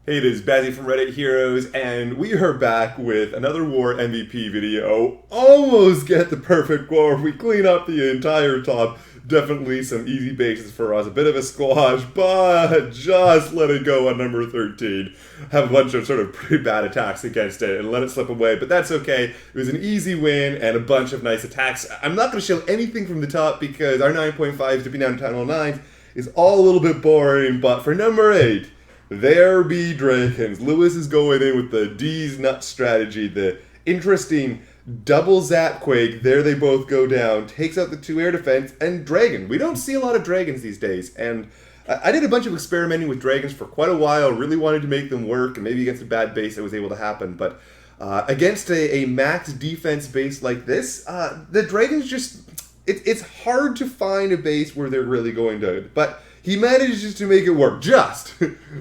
Hey, it is Bazzy from Reddit Heroes, and we are back with another War MVP video. Almost get the perfect war. We clean up the entire top. Definitely some easy bases for us. A bit of a squash, but just let it go on number 13. Have a bunch of sort of pretty bad attacks against it and let it slip away, but that's okay. It was an easy win and a bunch of nice attacks. I'm not going to show anything from the top because our 9.5 dipping down to 10.09 is all a little bit boring, but for number 8, there be dragons. Lewis is going in with the DEEZ Nuts strategy, the interesting double zap quake. There they both go down, takes out the 2 air defense, and dragon. We don't see a lot of dragons these days, and I did a bunch of experimenting with dragons for quite a while, really wanted to make them work, and maybe against a bad base it was able to happen, but against a max defense base like this, the dragons just, it's hard to find a base where they're really going good, but he manages to make it work,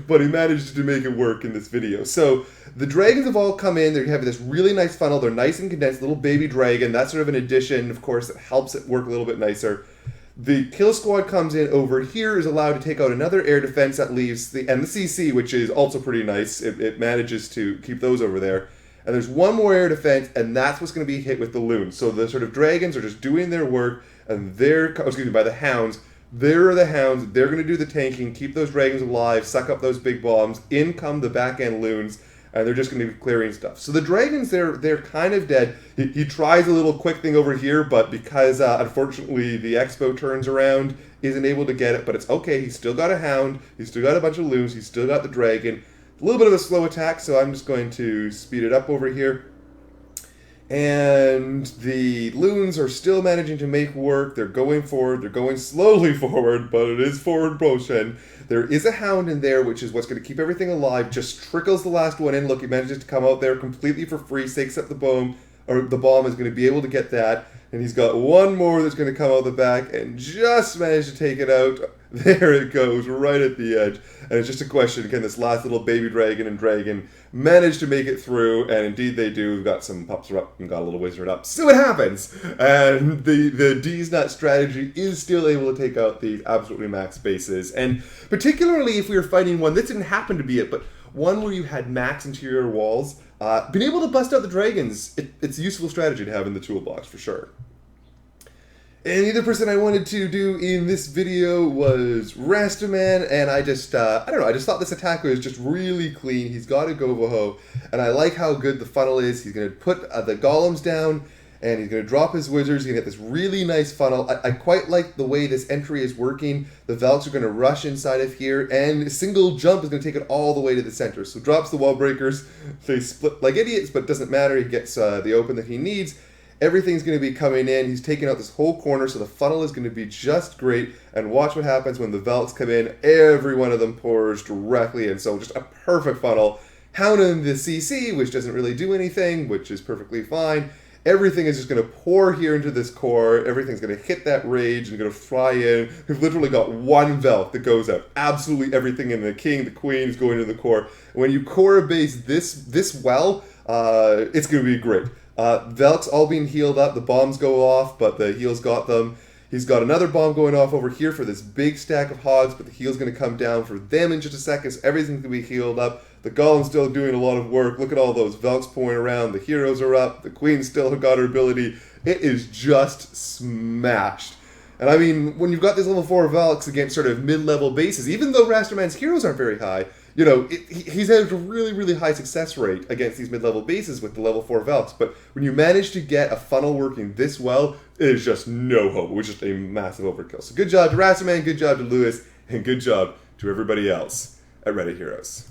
but he manages to make it work in this video. So the dragons have all come in. They have this really nice funnel. They're nice and condensed, little baby dragon. That's sort of an addition, of course, that helps it work a little bit nicer. The kill squad comes in over here, is allowed to take out another air defense that leaves and the CC, which is also pretty nice. It manages to keep those over there. And there's one more air defense, and that's what's going to be hit with the loons. So the sort of dragons are just doing their work, and they're, by the hounds. There are the hounds. They're going to do the tanking, keep those dragons alive, suck up those big bombs. In come the back-end loons, and they're just going to be clearing stuff. So the dragons, they're kind of dead. He tries a little quick thing over here, but because, unfortunately, the expo turns around, isn't able to get it. But it's okay. He's still got a hound. He's still got a bunch of loons. He's still got the dragon. A little bit of a slow attack, so I'm just going to speed it up over here. And the loons are still managing to make work. They're going forward. They're going slowly forward, but it is forward motion. There is a hound in there, which is what's going to keep everything alive. Just trickles the last one in. Look, he manages to come out there completely for free. Stakes up the bomb, or the bomb is going to be able to get that. And he's got one more that's going to come out the back and just managed to take it out. There it goes, right at the edge. And it's just a question, can this last little baby dragon and dragon manage to make it through? And indeed they do. We've got some pups up and got a little wizard up. See what happens! And the DEEZ Nut strategy is still able to take out these absolutely max bases. And particularly if we were fighting one, this didn't happen to be it, but one where you had max interior walls, being able to bust out the dragons, it's a useful strategy to have in the toolbox for sure. And the other person I wanted to do in this video was Rastaman, and I just, I don't know, I just thought this attack was just really clean. He's got a Govoho, and I like how good the funnel is. He's going to put the golems down, and he's going to drop his wizards. He's going to get this really nice funnel. I quite like the way this entry is working. The Velks are going to rush inside of here, and a single jump is going to take it all the way to the center. So drops the wall breakers. They split like idiots, but it doesn't matter. He gets the open that he needs. Everything's going to be coming in. He's taking out this whole corner, so the funnel is going to be just great. And watch what happens when the Velks come in. Every one of them pours directly in. So just a perfect funnel. Hounding the CC, which doesn't really do anything, which is perfectly fine. Everything is just going to pour here into this core. Everything's going to hit that rage and going to fly in. We've literally got one Velk that goes out. Absolutely everything in the king, the queen is going to the core. When you core a base this well, it's going to be great. Velks all being healed up. The bombs go off, but the heals got them. He's got another bomb going off over here for this big stack of hogs, but the heal's going to come down for them in just a second, so everything's going to be healed up. The golem's still doing a lot of work. Look at all those Velks pouring around. The heroes are up. The queen still got her ability. It is just smashed. And I mean, when you've got these level 4 Velks against sort of mid-level bases, even though Rasterman's heroes aren't very high, you know, he's had a really, really high success rate against these mid-level bases with the level 4 Velks. But when you manage to get a funnel working this well, it is just no hope. It was just a massive overkill. So good job to Rasterman, good job to Lewis, and good job to everybody else at Reddit Heroes.